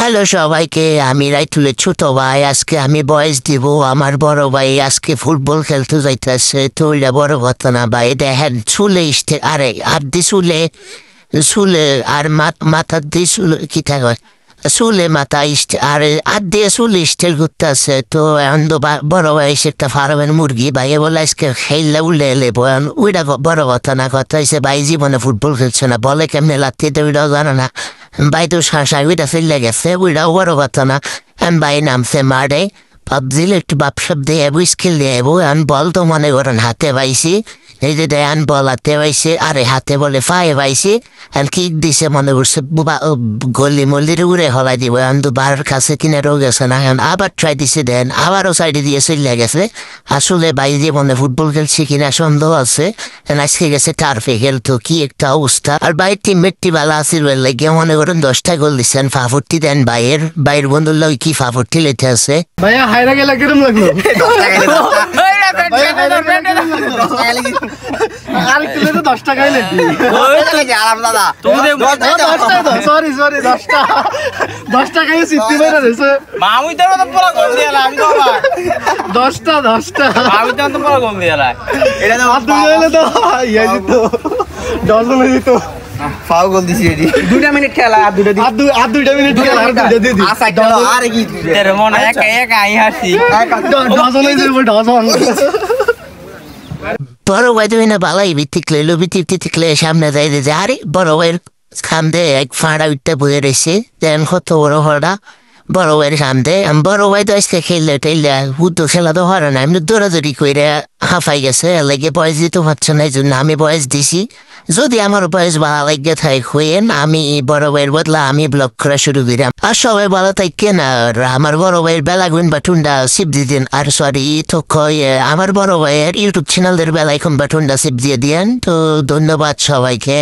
Hello সবাইকে, আমি রাইতুলের ছোট ভাই। আজকে আমি বয়স দিব। আমার বড় ভাই আজকে ফুটবল খেলতে যাইতেছে। তো এটা বড় কথা না ভাই, দেখেন চুলে ইস্তে, আরে হাত দিয়ে চুলে চুলে আর মাথা দিয়ে চুলে কি থাকে, চুলে মাথা ইস্তে আর হাত দিয়ে চুলে স্টেল করতে আছে। তো এখন তো বড় ভাই এসে একটা ফার্মের মুরগি ভাইয়ে বলে আজকে খেললে উল্লে এলেবো। ওইটা বড় কথা না, কথা হয়েছে ভাই জীবনে ফুটবল খেলছে না, বলে কেমনে লাগতে তো ওইটাও জানো না। ভাই তো শাসায় ওইটা ফেললে গেছে, ওইটাও বড় কথা না। ভাই নামছে মারে পাবজিল একটু বাপসাপ দিয়ে এবো, স্কিল দিয়ে এবো। এখন বল তো মনে করেন হাতে পাইছি, এই যে দেয়ান বল হাতে পাইছে, আরে হাতে বলে ফায়ে পাইছি। এখন কিক দিছে মনে করছে গলি মল্লির উড়ে হলাই দিব। এখন তো বারের কাছে কিনে রোগ গেছে না, এখন আবার ট্রাই দিছে, দেন আবারও সাইডে দিয়ে চলে গেছে। আসলে ভাই জীবনে ফুটবল খেলছে কিনা সন্দেহ আছে। আজকে গেছে টার্ফে খেলতো, কি একটা অবস্থা। আর বাইর টিমমেটটি ভালো আসিল লাগে, মনে করেন 10টা গোল দিচ্ছেন। ফাফুরটি দেন বাইয়ের বন্ধুর লোক কি ফাফুরটি লেতে আছে। ভাইয়া হাইরা গেলে কিরম লাগলো? আর কিলো তো 10 টাকাই লেখি। সরি 10 টাকায় সিদ্ধি বেড়ে দিয়েছে। 10টা ইয়ে দিত, ডজন দিত। ফাউ গোল দিছি এডি 2 মিনিট খেলা, আর 2 মিনিট খেলা, আর 2টা দিয়ে দি। আর কি তোর মনে এক আই হাসি ডজন হয়ে যাবে, ডজন। বড় ভাই তুমি না বালাই বিতিকলে টিকলে সামনে যাই যে, আরে বড় ভাইয়ের খামদে এক ফাঁড়া উঠতে বয়ে রয়েছে। দেন কত বড় হড়া বড় ভাইয়ের সামনে। বড় ভাই তো আজকে খেললে টেললে উদ্যোগ খেলা তো হরে না, এমনি দৌড়াদৌড়ি করে হাফাই গেছে। লেগে বয়স দিতে পারছে না, এই জন্য আমি বয়স দিছি। যদি আমার বয়স ভালো লাগে থাই হইয়েন, আমি বড় ভাইয়ের বদলা আমি ব্লগ করা শুরু করিলাম। আর সবাই ভালো থাকেন, আর আমার বড় ভাইয়ের বেলাগুন বাটুনটা সিপ দিয়ে দিন। আর সরি তো আমার বড় ভাইয়ের ইউটিউব চ্যানেলের বেলাইকন বাটুনটা সিপ দিয়ে দিয়েন। তো ধন্যবাদ সবাইকে।